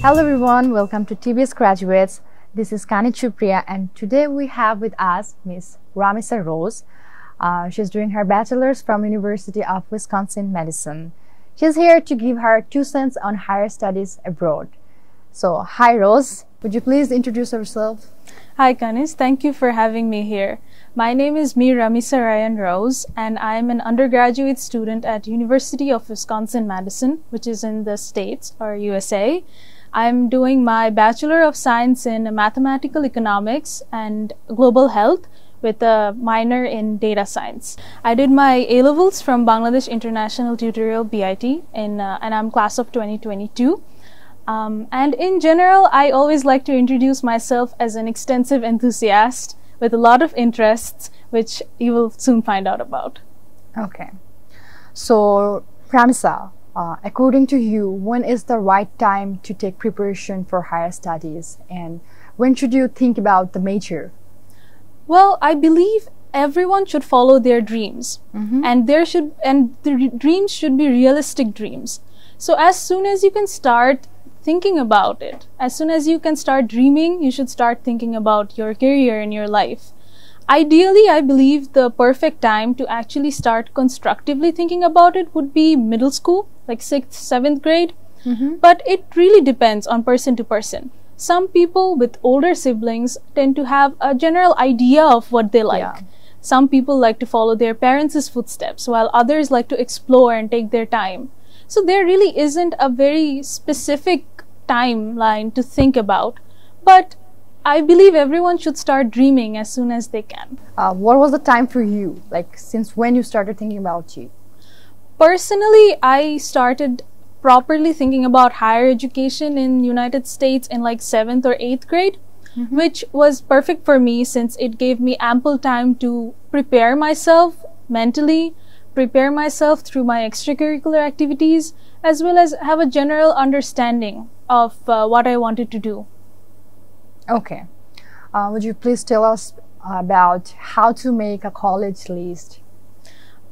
Hello everyone, welcome to TBS Graduates. This is Kani Chupriya and today we have with us Miss Ramisa Rose. She's doing her bachelor's from University of Wisconsin, Madison. She's here to give her 2 cents on higher studies abroad. So, hi Rose, would you please introduce yourself? Hi Kanis, thank you for having me here. My name is Mir Ramisa Raiyan Rose and I'm an undergraduate student at University of Wisconsin-Madison, which is in the States or USA. I'm doing my Bachelor of Science in Mathematical Economics and Global Health with a minor in Data Science. I did my A-levels from Bangladesh International Tutorial BIT and I'm class of 2022. And in general, I always like to introduce myself as an extensive enthusiast with a lot of interests, which you will soon find out about. Okay. So, Ramisa, according to you, when is the right time to take preparation for higher studies, and when should you think about the major? Well, I believe everyone should follow their dreams, and the dreams should be realistic dreams. So as soon as you can start thinking about it, as soon as you can start dreaming, you should start thinking about your career and your life. Ideally, I believe the perfect time to actually start constructively thinking about it would be middle school, like 6th, 7th grade. But it really depends on person to person. Some people with older siblings tend to have a general idea of what they like. Yeah. Some people like to follow their parents' footsteps, while others like to explore and take their time. So there really isn't a very specific timeline to think about, but I believe everyone should start dreaming as soon as they can. What was the time for you? Like, since when you started thinking about it? Personally, I started properly thinking about higher education in United States in like 7th or 8th grade, which was perfect for me since it gave me ample time to prepare myself mentally, prepare myself through my extracurricular activities, as well as have a general understanding of what I wanted to do. Okay. Would you please tell us about how to make a college list?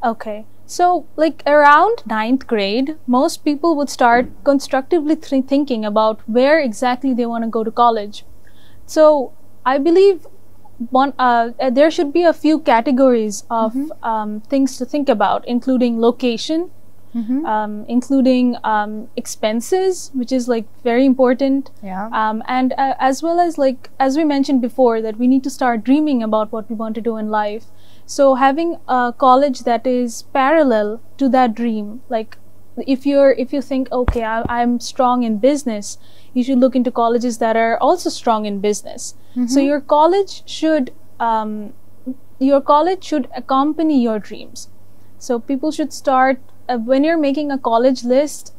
Okay. So, like around 9th grade, most people would start constructively thinking about where exactly they want to go to college. So, I believe there should be a few categories of things to think about, including location, including expenses, which is like very important. Yeah. And as well as, like, as we mentioned before, that we need to start dreaming about what we want to do in life. So having a college that is parallel to that dream, like if you think, okay, I'm strong in business, you should look into colleges that are also strong in business. So your college should accompany your dreams. So people should start when you're making a college list.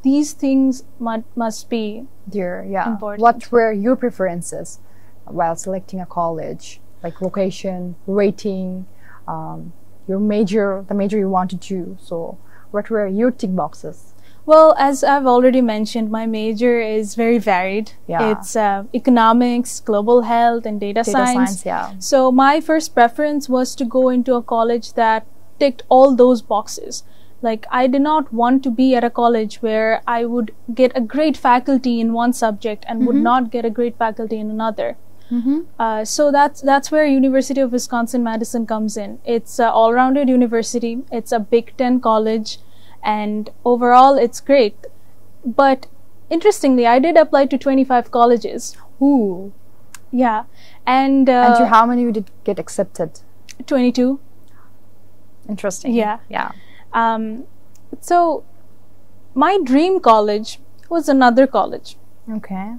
These things must be important. What were your preferences while selecting a college? Like location, rating, your major, the major you want to do. So what were your tick boxes? Well, as I've already mentioned, my major is very varied. Yeah. It's economics, global health, and data science. Yeah. So my first preference was to go into a college that ticked all those boxes. Like, I did not want to be at a college where I would get a great faculty in one subject and would not get a great faculty in another. So that's where University of Wisconsin-Madison comes in. It's an all-rounded university. It's a Big Ten college, and overall it's great. But interestingly, I did apply to 25 colleges. Ooh. Yeah, and to how many you did get accepted? 22. Interesting. Yeah. Yeah. So my dream college was another college. Okay.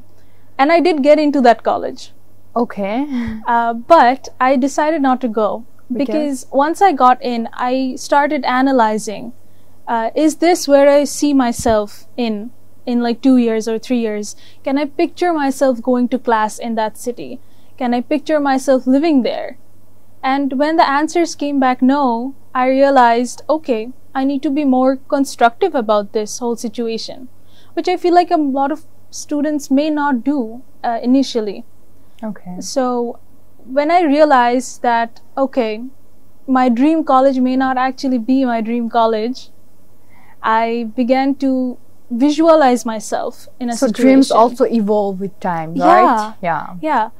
And I did get into that college. Okay. But I decided not to go because once I got in, I started analyzing, is this where I see myself in like 2 years or 3 years? Can I picture myself going to class in that city? Can I picture myself living there? And when the answers came back no, I realized, okay, I need to be more constructive about this whole situation, which I feel like a lot of students may not do initially. Okay. So when I realized that, okay, my dream college may not actually be my dream college, I began to visualize myself in a So situation. dreams also evolve with time, right? Yeah.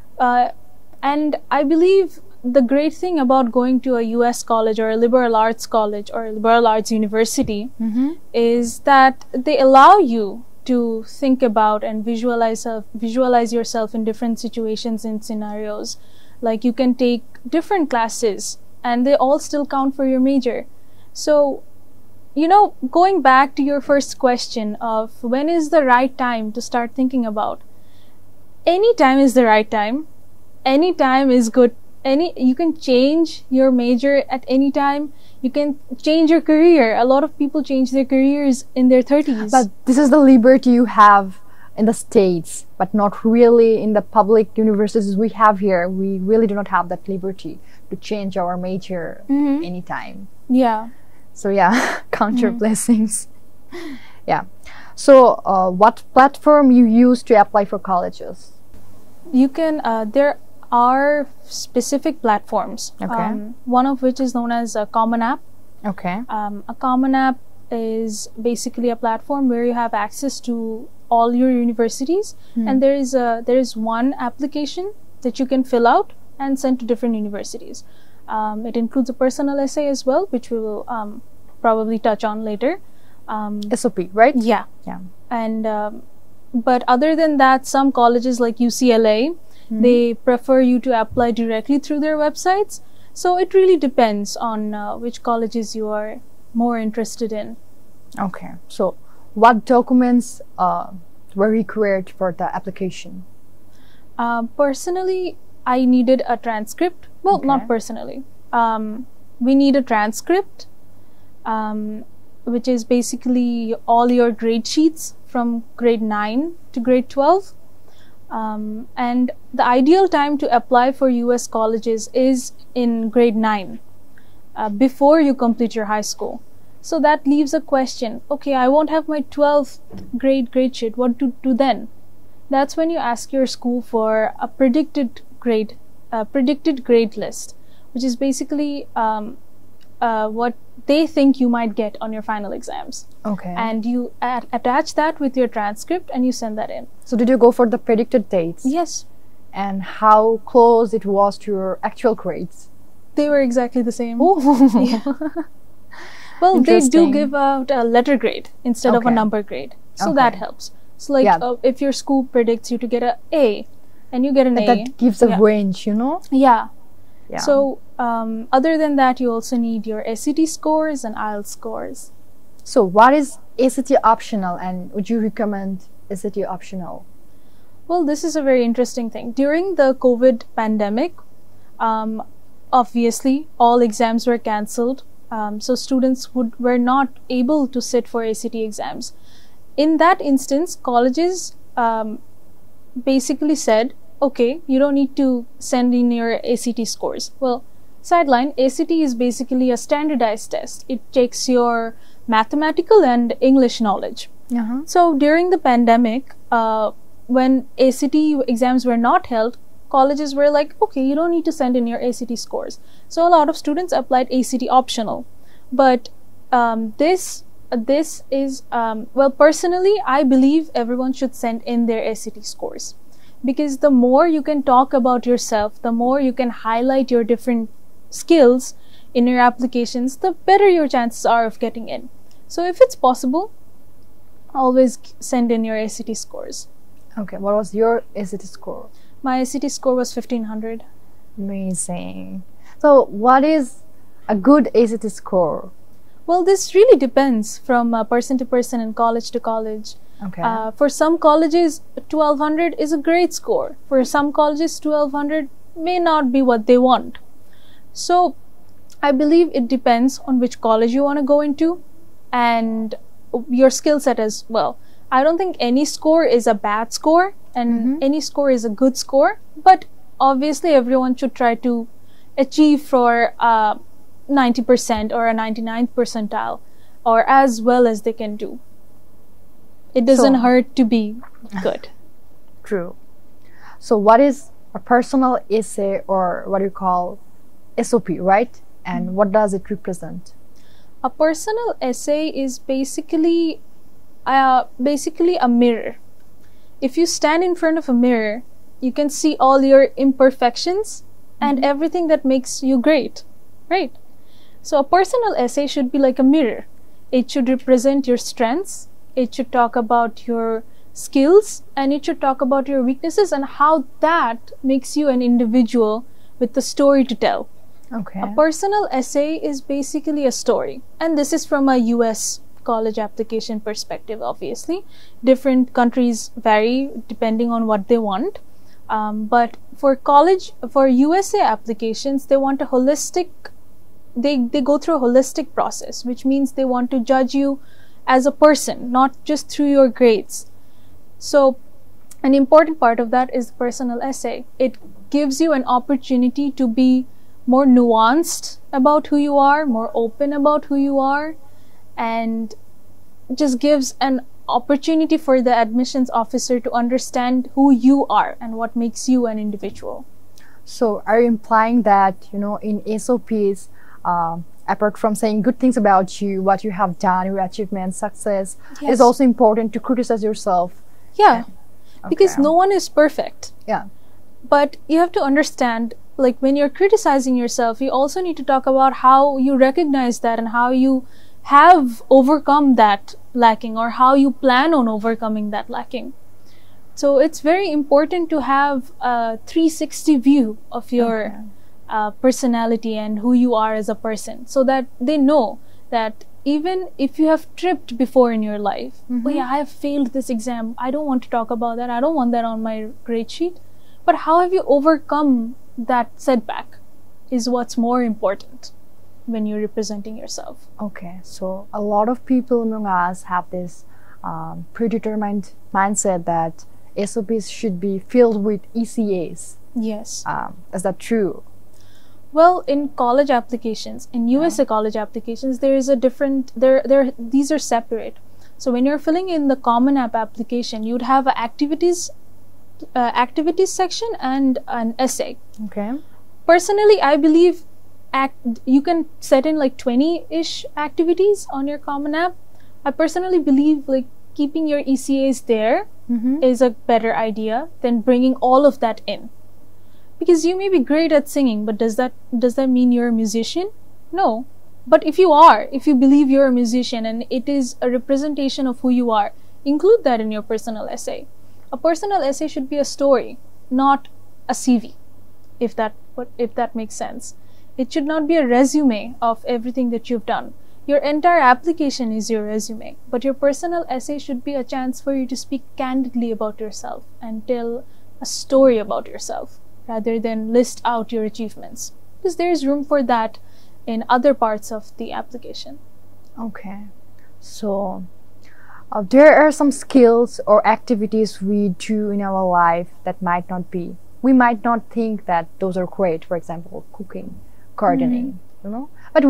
And I believe the great thing about going to a US college or a liberal arts college or a liberal arts university is that they allow you to think about and visualize yourself in different situations and scenarios. Like you can take different classes and they all still count for your major. So, you know, going back to your first question of when is the right time to start thinking about, any time is the right time. Any time is good. You can change your major at any time. You can change your career. A lot of people change their careers in their 30s. But this is the liberty you have in the States, but not really in the public universities we have here. We really do not have that liberty to change our major anytime. Yeah. So yeah, count your blessings. Yeah. So what platform you use to apply for colleges? You can, there are specific platforms. Okay. One of which is known as a Common App. Okay. A Common App is basically a platform where you have access to all your universities, and there is one application that you can fill out and send to different universities. It includes a personal essay as well, which we will probably touch on later. SOP, right? Yeah. Yeah. And but other than that, some colleges like UCLA, they prefer you to apply directly through their websites. So it really depends on which colleges you are more interested in. Okay. So what documents were required for the application? Personally, I needed a transcript. Well, not personally. We need a transcript, which is basically all your grade sheets from grade 9 to grade 12. And the ideal time to apply for US colleges is in grade 9, before you complete your high school. So that leaves a question, okay, I won't have my 12th grade sheet, what to do then? That's when you ask your school for a predicted grade list, which is basically what they think you might get on your final exams. Okay. And you attach that with your transcript and you send that in. So did you go for the predicted dates? Yes. And how close it was to your actual grades? They were exactly the same. Oh. Yeah. Well, they do give out a letter grade instead of a number grade. So that helps. So like if your school predicts you to get an A and you get an A. That gives a range, you know? Yeah. So other than that, you also need your SAT scores and IELTS scores. So what is SAT optional, and would you recommend SAT optional? Well, this is a very interesting thing. During the COVID pandemic, obviously all exams were cancelled. So students were not able to sit for ACT exams. In that instance, colleges basically said, okay, you don't need to send in your ACT scores. Well, sideline, ACT is basically a standardized test. It checks your mathematical and English knowledge. So during the pandemic, when ACT exams were not held, colleges were like, okay, you don't need to send in your ACT scores. So a lot of students applied ACT optional. But this is, well, personally, I believe everyone should send in their ACT scores. Because the more you can talk about yourself, the more you can highlight your different skills in your applications, the better your chances are of getting in. So if it's possible, always send in your ACT scores. Okay, what was your ACT score? My ACT score was 1500. Amazing. So what is a good ACT score? Well, this really depends from person to person and college to college. Okay. For some colleges, 1200 is a great score. For some colleges, 1200 may not be what they want. So I believe it depends on which college you want to go into and your skill set as well. I don't think any score is a bad score and any score is a good score, but obviously everyone should try to achieve for 90% or a 99th percentile or as well as they can do. It doesn't hurt to be good. True. So what is a personal essay, or what you call SOP, right? And what does it represent? A personal essay is basically basically a mirror. If you stand in front of a mirror, you can see all your imperfections and everything that makes you great, right? So a personal essay should be like a mirror. It should represent your strengths, it should talk about your skills, and it should talk about your weaknesses and how that makes you an individual with a story to tell. Okay. A personal essay is basically a story, and this is from a US college application perspective. Obviously, different countries vary depending on what they want, but for USA applications, they want a holistic, they go through a holistic process, which means they want to judge you as a person, not just through your grades. So an important part of that is the personal essay. It gives you an opportunity to be more nuanced about who you are, more open about who you are, and just gives an opportunity for the admissions officer to understand who you are and what makes you an individual. So are you implying that, in SOPs, apart from saying good things about you, what you have done, your achievements, success, Yes. is also important to criticize yourself? Yeah, because Okay. no one is perfect. Yeah. But you have to understand, like when you're criticizing yourself, you also need to talk about how you recognize that and how you have overcome that lacking, or how you plan on overcoming that lacking. So it's very important to have a 360 view of your personality and who you are as a person, so that they know that even if you have tripped before in your life, oh yeah, I have failed this exam, I don't want to talk about that, I don't want that on my grade sheet, but how have you overcome that setback is what's more important when you're representing yourself. Okay, so a lot of people among us have this predetermined mindset that SOPs should be filled with ECAs. Yes. Is that true? Well, in college applications, in USA college applications, there is a different, these are separate. So when you're filling in the Common App application, you'd have an activities section and an essay. Okay. Personally, I believe you can set in like 20-ish activities on your Common App. I personally believe like keeping your ECAs there is a better idea than bringing all of that in. Because you may be great at singing, but does that mean you're a musician? No. But if you believe you're a musician and it is a representation of who you are, include that in your personal essay. A personal essay should be a story, not a CV, if that makes sense. It should not be a resume of everything that you've done. Your entire application is your resume, but your personal essay should be a chance for you to speak candidly about yourself and tell a story about yourself, rather than list out your achievements, because there is room for that in other parts of the application. Okay, so there are some skills or activities we do in our life that we might not think that those are great. For example, cooking, gardening, but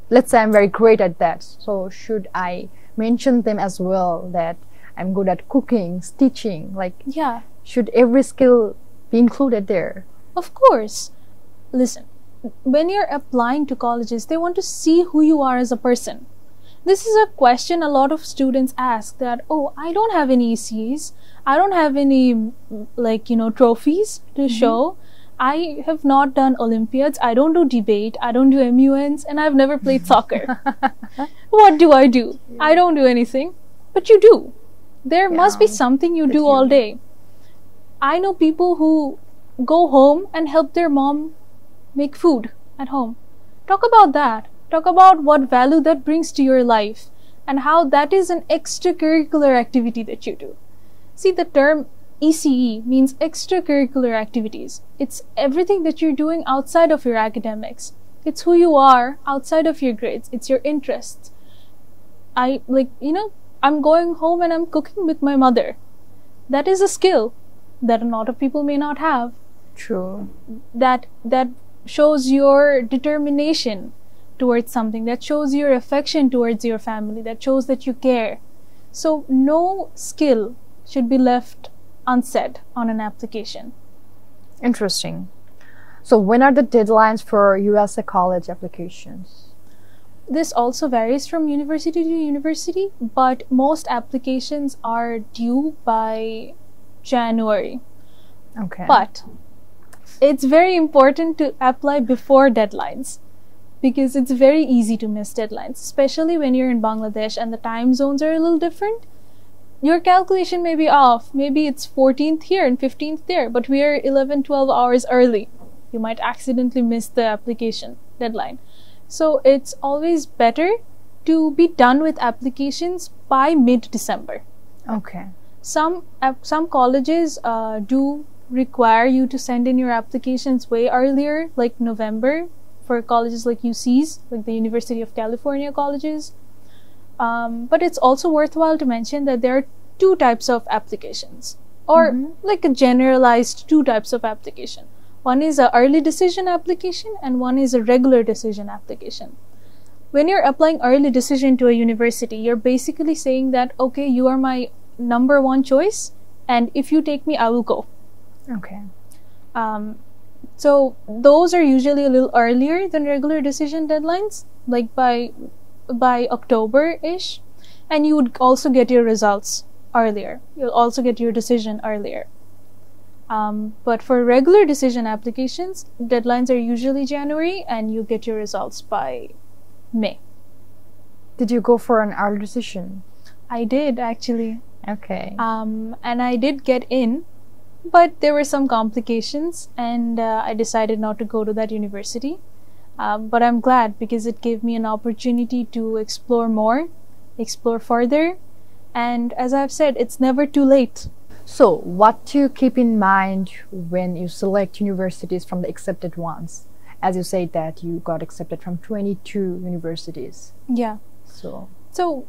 let's say I'm very great at that. So should I mention them as well, that I'm good at cooking, stitching? Yeah. Should every skill be included there? Of course. Listen, when you're applying to colleges, they want to see who you are as a person. This is a question a lot of students ask, that, oh, I don't have any ECs, I don't have any trophies to show, I have not done Olympiads, I don't do debate, I don't do MUNs, and I've never played soccer. What do? I don't do anything. But you do. There must be something you do all day. I know people who go home and help their mom make food at home. Talk about that. Talk about what value that brings to your life and how that is an extracurricular activity that you do. See, the term ECE means extracurricular activities. It's everything that you're doing outside of your academics. It's who you are outside of your grades. It's your interests. I'm going home and I'm cooking with my mother. That is a skill that a lot of people may not have. True. That shows your determination towards something, that shows your affection towards your family, that shows that you care. So no skill should be left unsaid on an application. Interesting. So when are the deadlines for USA college applications? this also varies from university to university, but most applications are due by January. Okay. But it's very important to apply before deadlines, because it's very easy to miss deadlines, especially when you're in Bangladesh and the time zones are a little different. Your calculation may be off. Maybe it's 14th here and 15th there, but we are 11, 12 hours early. You might accidentally miss the application deadline. So it's always better to be done with applications by mid-December. Okay. Some colleges do require you to send in your applications way earlier, like November, for colleges like UCs, like the University of California colleges. But it's also worthwhile to mention that there are two types of applications, or like a generalized two types of application. One is an early decision application and one is a regular decision application. When you're applying early decision to a university, you're basically saying that, okay, you are my number one choice, and if you take me, I will go. Okay. So those are usually a little earlier than regular decision deadlines, like by October-ish, and you would also get your results earlier. You'll also get your decision earlier. But for regular decision applications, deadlines are usually January, and you get your results by May. Did you go for an early decision? I did, actually. Okay. And I did get in, but there were some complications, and I decided not to go to that university. But I'm glad, because it gave me an opportunity to explore more, explore further, and as I've said, it's never too late. So, what do you keep in mind when you select universities from the accepted ones? As you said that you got accepted from 22 universities. Yeah. So,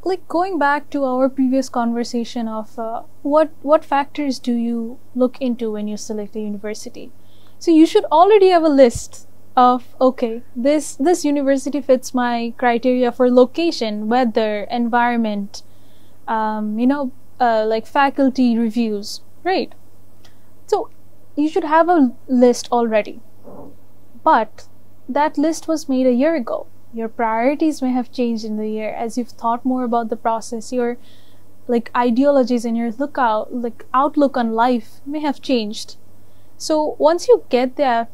like, going back to our previous conversation of what factors do you look into when you select a university? So you should already have a list of, okay, this university fits my criteria for location, weather, environment, like faculty reviews, right? So you should have a list already. But that list was made a year ago. Your priorities may have changed in the year as you've thought more about the process. Your like ideologies and your outlook on life may have changed. So once you get the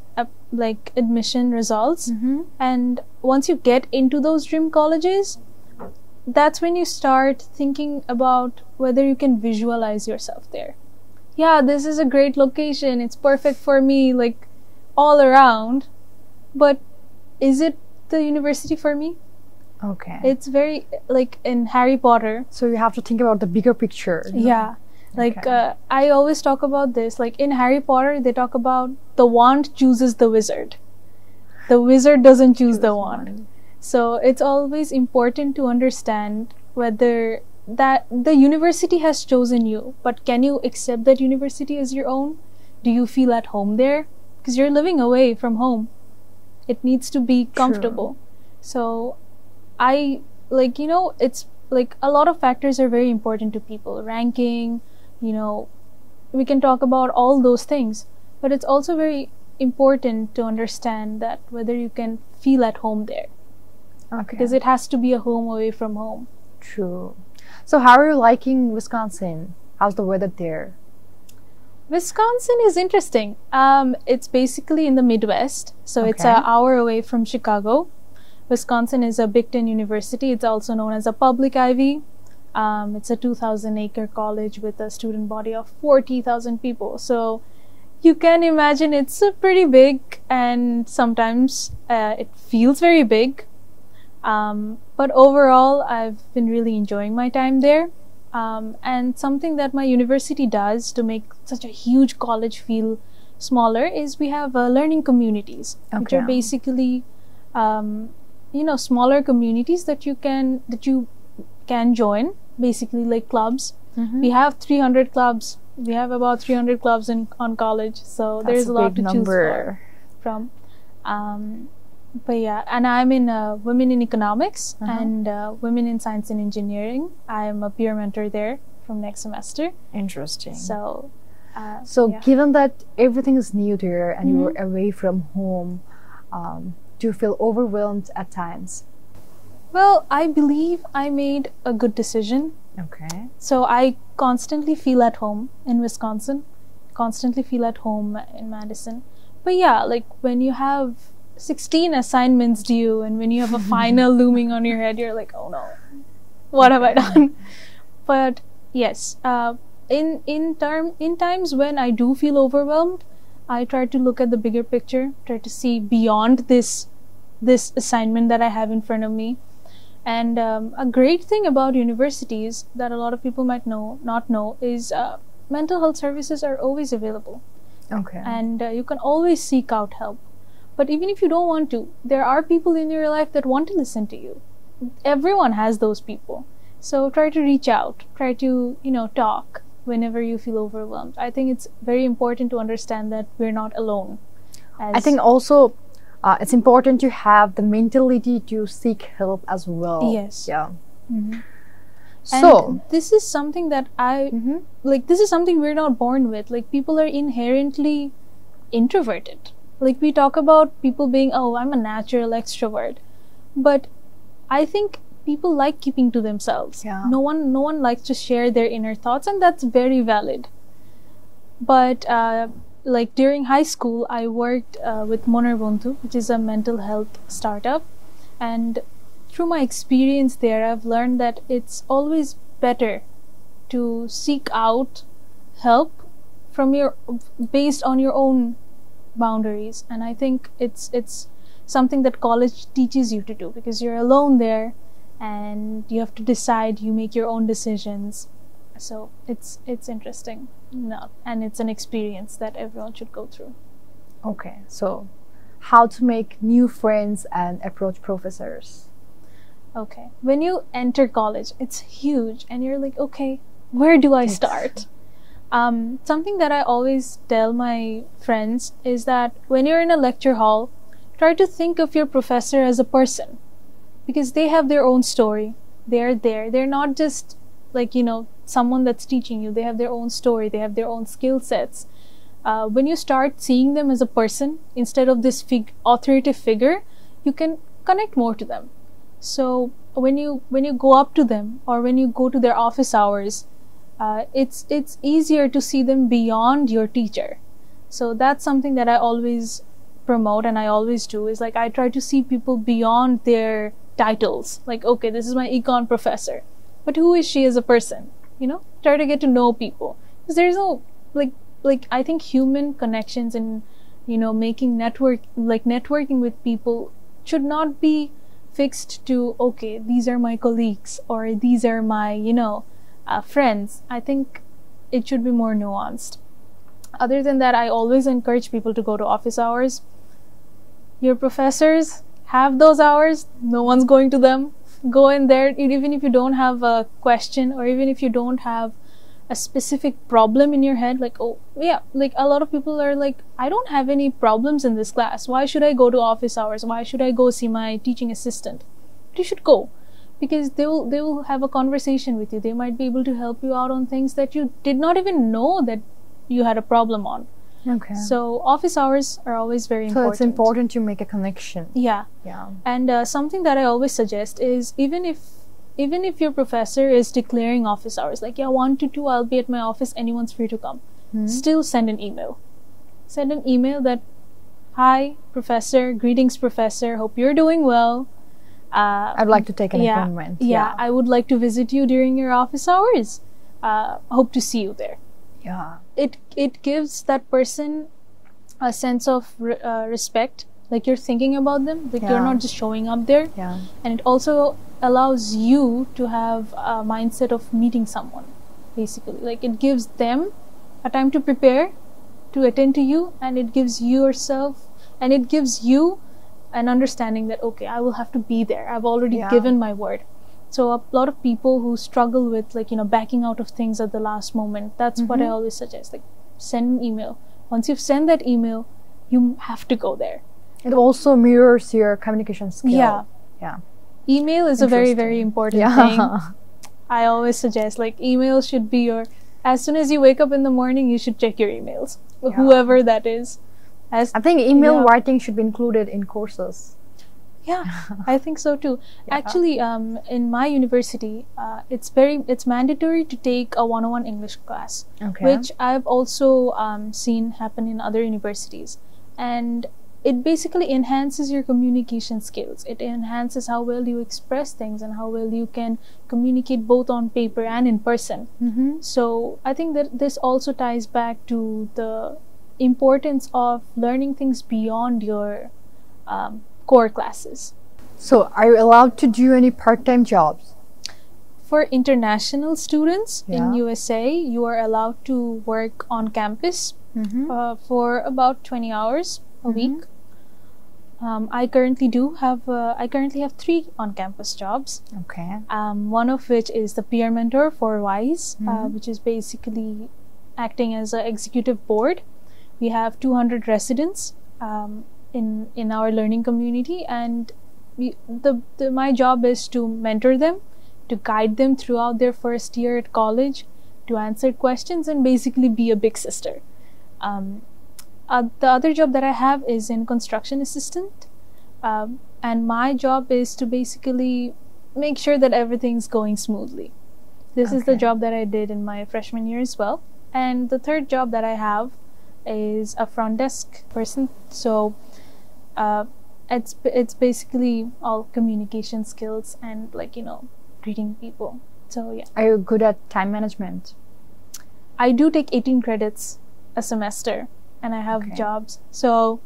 admission results, and once you get into those dream colleges, that's when you start thinking about whether you can visualize yourself there. Yeah, this is a great location. It's perfect for me, like all around. But is it the university for me? Okay. It's very like in Harry Potter. So you have to think about the bigger picture. Yeah. Like I always talk about this. Like in Harry Potter, they talk about the wand chooses the wizard. The wizard doesn't choose the wand. So it's always important to understand whether that the university has chosen you, but can you accept that university as your own? Do you feel at home there? Because you're living away from home. It needs to be comfortable. True. So it's like a lot of factors are very important to people. Ranking, we can talk about all those things, but it's also very important to understand that whether you can feel at home there. Okay. Because it has to be a home away from home. True. So how are you liking Wisconsin? How's the weather there? Wisconsin is interesting. It's basically in the Midwest, so it's an hour away from Chicago. Wisconsin is a Big Ten university. It's also known as a public Ivy. It's a 2,000-acre college with a student body of 40,000 people. So you can imagine it's pretty big, and sometimes it feels very big. But overall, I've been really enjoying my time there. And something that my university does to make such a huge college feel smaller is we have learning communities, which are basically smaller communities that you can join, basically like clubs. We have 300 clubs. We have about 300 clubs on college, so there's a lot to choose from. But yeah, and I'm in Women in Economics and Women in Science and Engineering. I am a peer mentor there from next semester. Interesting. So given that everything is new there and you were away from home, do you feel overwhelmed at times? Well, I believe I made a good decision. Okay. So I constantly feel at home in Wisconsin, constantly feel at home in Madison. But yeah, like when you have 16 assignments due and when you have a final looming on your head, you're like, oh no, what have I done? But yes, in times when I do feel overwhelmed, I try to look at the bigger picture, try to see beyond this assignment that I have in front of me. And a great thing about universities that a lot of people might not know is mental health services are always available. Okay. And you can always seek out help. But even if you don't want to, there are people in your life that want to listen to you. Everyone has those people. So try to reach out, try to, talk whenever you feel overwhelmed. I think it's very important to understand that we're not alone. I think also it's important to have the mentality to seek help as well. Yes. Yeah. Mm-hmm. So and this is something that like, this is something we're not born with. Like, people are inherently introverted. Like, we talk about people being, oh, I'm a natural extrovert. But I think people like keeping to themselves. Yeah. No one likes to share their inner thoughts, and that's very valid. But like, during high school, I worked with Monarbuntu, which is a mental health startup. And through my experience there, I've learned that it's always better to seek out help based on your own boundaries. And I think it's something that college teaches you to do, because you're alone there and you have to decide, you make your own decisions. So it's interesting. No, and it's an experience that everyone should go through. okay, so how to make new friends and approach professors? Okay, when you enter college, it's huge and you're like, okay, where do I start? Something that I always tell my friends is that when you're in a lecture hall, try to think of your professor as a person, because they have their own story. They're there. They're not just like, someone that's teaching you. They have their own story. They have their own skill sets. When you start seeing them as a person instead of this authoritative figure, you can connect more to them. So when you go up to them, or when you go to their office hours, it's easier to see them beyond your teacher. So that's something that I always promote, and I always do, is like, I try to see people beyond their titles. Like, okay, this is my econ professor, but who is she as a person? Try to get to know people, because there's no like I think human connections and networking with people should not be fixed to, okay, these are my colleagues or these are my friends. I think it should be more nuanced. Other than that, I always encourage people to go to office hours. Your professors have those hours. No one's going to them. Go in there, even if you don't have a question, or even if you don't have a specific problem in your head, like, oh yeah, like a lot of people are like, I don't have any problems in this class. Why should I go to office hours? Why should I go see my teaching assistant? But you should go, because they will have a conversation with you. They might be able to help you out on things that you did not even know that you had a problem on. Okay. So office hours are always very important. So it's important to make a connection. Yeah. Yeah. And something that I always suggest is, even if your professor is declaring office hours, like, yeah, 1 to 2 I'll be at my office, anyone's free to come, still send an email. Send an email that, hi professor, greetings professor, hope you're doing well. I'd like to take an appointment. Yeah, I would like to visit you during your office hours. Hope to see you there. Yeah. It gives that person a sense of respect, like you're thinking about them, like you're not just showing up there. Yeah. And it also allows you to have a mindset of meeting someone, basically. Like, it gives them a time to prepare to attend to you, and it gives yourself, and it gives you an understanding that, okay, I will have to be there. I've already given my word. So a lot of people who struggle with, like, backing out of things at the last moment, that's what I always suggest. Like, send an email. Once you've sent that email, you have to go there. It also mirrors your communication skill. Yeah. Yeah. Email is a very, very important thing. I always suggest, like, email should be as soon as you wake up in the morning, you should check your emails. Whoever that is. I think email writing should be included in courses. Yeah, I think so too. Yeah. Actually, in my university, it's mandatory to take a 101 English class, Okay. which I've also seen happen in other universities, and it basically enhances your communication skills. It enhances how well you express things and how well you can communicate both on paper and in person. Mm-hmm. So I think that this also ties back to the importance of learning things beyond your core classes. So, are you allowed to do any part-time jobs? For international students Yeah. in USA, you are allowed to work on campus Mm-hmm. for about 20 hours a Mhm. week. I currently have 3 on-campus jobs. Okay. One of which is the peer mentor for WISE, Mhm. which is basically acting as an executive board. We have 200 residents in our learning community, and my job is to mentor them, to guide them throughout their first year at college, to answer questions, and basically be a big sister. The other job that I have is in construction assistant, and my job is to basically make sure that everything's going smoothly. This is the Okay. job that I did in my freshman year as well. And the third job that I have is a front desk person. So it's basically all communication skills and, like, greeting people. So yeah, Are you good at time management? I do take 18 credits a semester, and I have Okay. jobs. So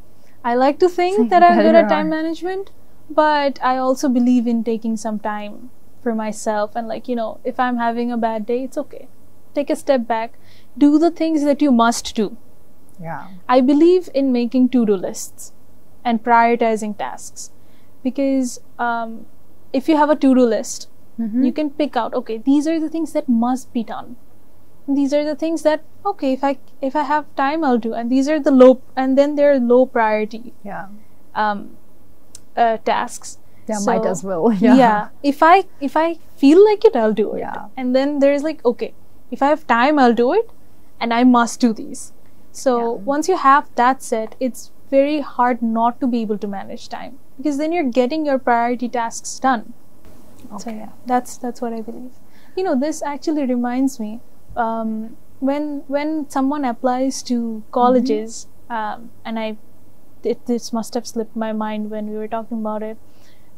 I like to think that I'm good Better at time on. management, but I also believe in taking some time for myself. And, like, if I'm having a bad day, it's okay. Take a step back. Do the things that you must do. Yeah. I believe in making to-do lists and prioritizing tasks, because if you have a to-do list, Mm-hmm. you can pick out, okay, these are the things that must be done. These are the things that, okay, if I have time, I'll do. And these are the low, and then there are low priority Yeah. tasks. Yeah, So, might as well. yeah. If I feel like it, I'll do it. Yeah. And then there's, like, okay, if I have time, I'll do it, and I must do these. So Yeah. once you have that set, it's very hard not to be able to manage time, because then you're getting your priority tasks done. So Okay. yeah, that's what I believe. This actually reminds me, when someone applies to colleges, and this must have slipped my mind when we were talking about it,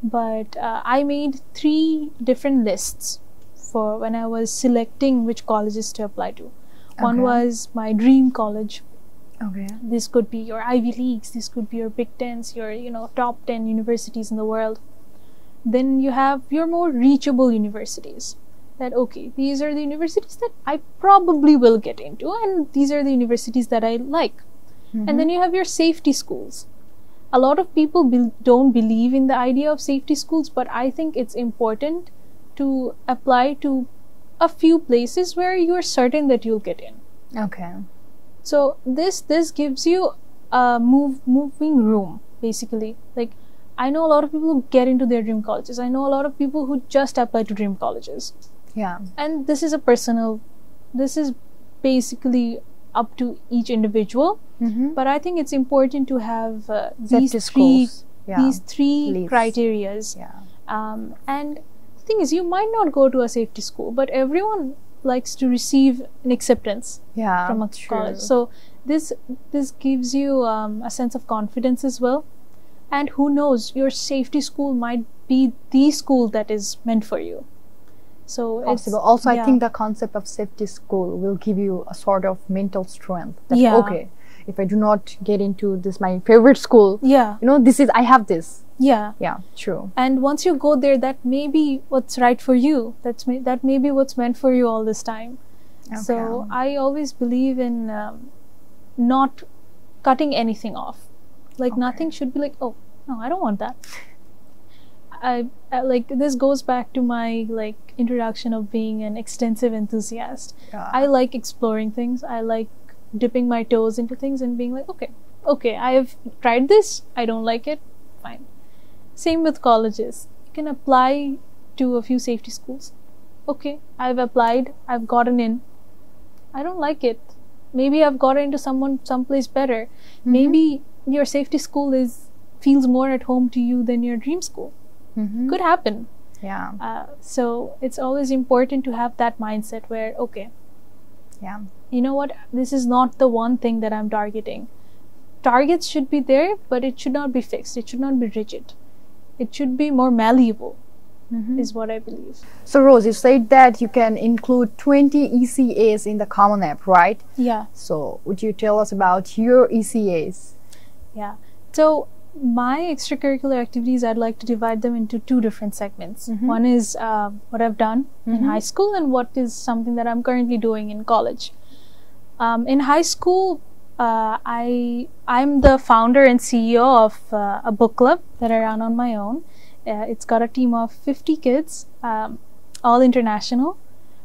but I made 3 different lists for when I was selecting which colleges to apply to. One Okay. was my dream college. Okay. This could be your Ivy Leagues, this could be your Big Tens, your top 10 universities in the world. Then you have your more reachable universities, that, okay, these are the universities that I probably will get into, and these are the universities that I like. Mm-hmm. And then you have your safety schools. A lot of people don't believe in the idea of safety schools, but I think it's important to apply to a few places where you're certain that you'll get in. Okay. So this gives you a moving room, basically. Like, I know a lot of people who get into their dream colleges. I know a lot of people who just apply to dream colleges. Yeah. And this is basically up to each individual. Mm-hmm. But I think it's important to have Safety schools. Yeah. these three Lists. criterias. Yeah. And the thing is, you might not go to a safety school, but everyone likes to receive an acceptance Yeah. from a true. college. So this gives you a sense of confidence as well. And who knows, your safety school might be the school that is meant for you. So Possible. it's, Also, yeah. I think the concept of safety school will give you a sort of mental strength. That, Yeah. okay, if I do not get into this my favorite school, Yeah, I have this. yeah. Yeah. True. And once you go there, that may be what's right for you. That may be what's meant for you all this time. So Okay. I always believe in not cutting anything off. Like, Okay. nothing should be like, oh no, I don't want that. I like, this goes back to my, like, introduction of being an extensive enthusiast. Yeah. I like exploring things. I like dipping my toes into things and being like, okay, I have tried this. I don't like it. Fine. Same with colleges. You can apply to a few safety schools. Okay, I've applied. I've gotten in. I don't like it. Maybe I've gotten into someplace better. Mhm. Maybe your safety school is feels more at home to you than your dream school. Could happen. Yeah. So it's always important to have that mindset where, okay, Yeah. you know what, this is not the one thing that I'm targeting. Targets should be there, but it should not be fixed. It should not be rigid. It should be more malleable, is what I believe. So Rose, you said that you can include 20 ECAs in the Common App, right? Yeah. So would you tell us about your ECAs? Yeah. So my extracurricular activities, I'd like to divide them into two different segments. One is what I've done in high school, and what is something that I'm currently doing in college. In high school, I'm the founder and CEO of a book club that I run on my own. It's got a team of 50 kids, all international.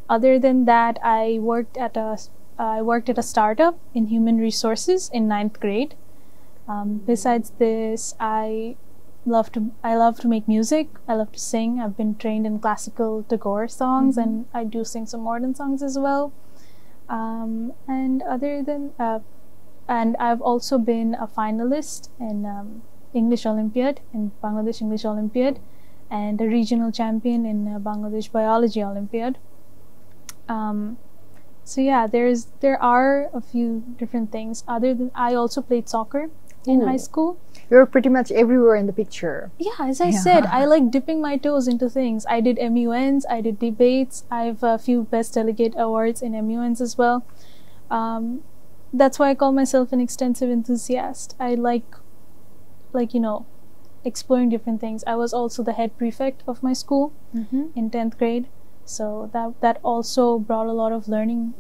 Other than that, I worked at a startup in human resources in 9th grade. Besides this, I love to make music. I love to sing. I've been trained in classical Tagore songs, and I do sing some modern songs as well. And other than and I've also been a finalist in English Olympiad, in Bangladesh English Olympiad, and a regional champion in Bangladesh Biology Olympiad. So yeah, there are a few different things. Other than, I also played soccer in high school. You're pretty much everywhere in the picture. Yeah, as I said, I like dipping my toes into things. I did MUNs, I did debates. I have a few Best Delegate awards in MUNs as well. That's why I call myself an extensive enthusiast. I like exploring different things. I was also the head prefect of my school in 10th grade. So that also brought a lot of learning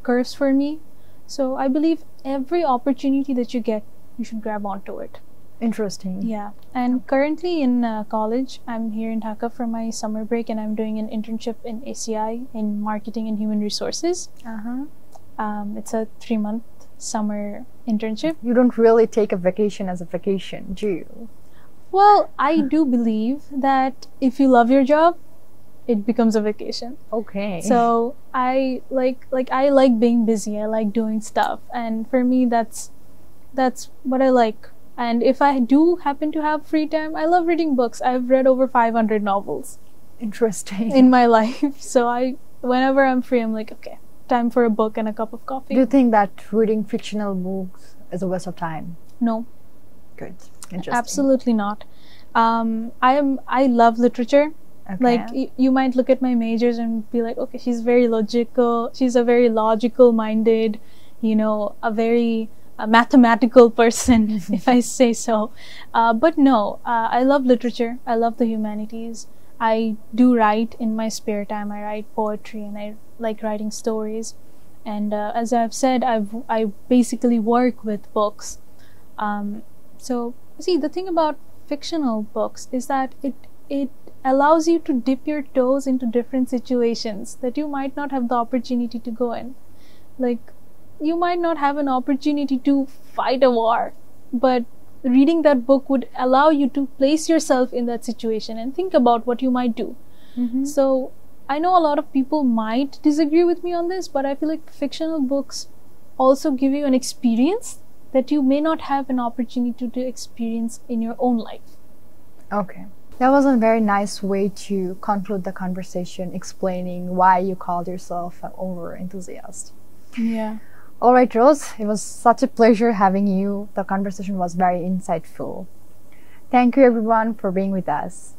curves for me. So I believe every opportunity that you get, you should grab onto it. Interesting. Yeah. And currently in college, I'm here in Dhaka for my summer break, and I'm doing an internship in ACI in marketing and human resources. It's a 3-month summer internship. You don't really take a vacation as a vacation, do you? Well, I do believe that if you love your job, it becomes a vacation. Okay. So I like being busy. I like doing stuff, and for me, that's what I like. And if I do happen to have free time, I love reading books. I've read over 500 novels. Interesting. In my life. So whenever I'm free, I'm like, okay, time for a book and a cup of coffee. Do you think that reading fictional books is a waste of time? No. Good. Interesting. Absolutely not. I love literature. Okay. Like you might look at my majors and be like, okay, she's very logical. She's a very logical minded, a very mathematical person, if I say so. But no, I love literature. I love the humanities. I do write in my spare time. I write poetry, and I like writing stories. And as I've said, I basically work with books. So see, the thing about fictional books is that it allows you to dip your toes into different situations that you might not have the opportunity to go in. Like, you might not have an opportunity to fight a war, but reading that book would allow you to place yourself in that situation and think about what you might do. So I know a lot of people might disagree with me on this, but I feel like fictional books also give you an experience that you may not have an opportunity to experience in your own life. Okay. That was a very nice way to conclude the conversation, explaining why you called yourself an over-enthusiast. Yeah. All right, Rose, it was such a pleasure having you. The conversation was very insightful. Thank you, everyone, for being with us.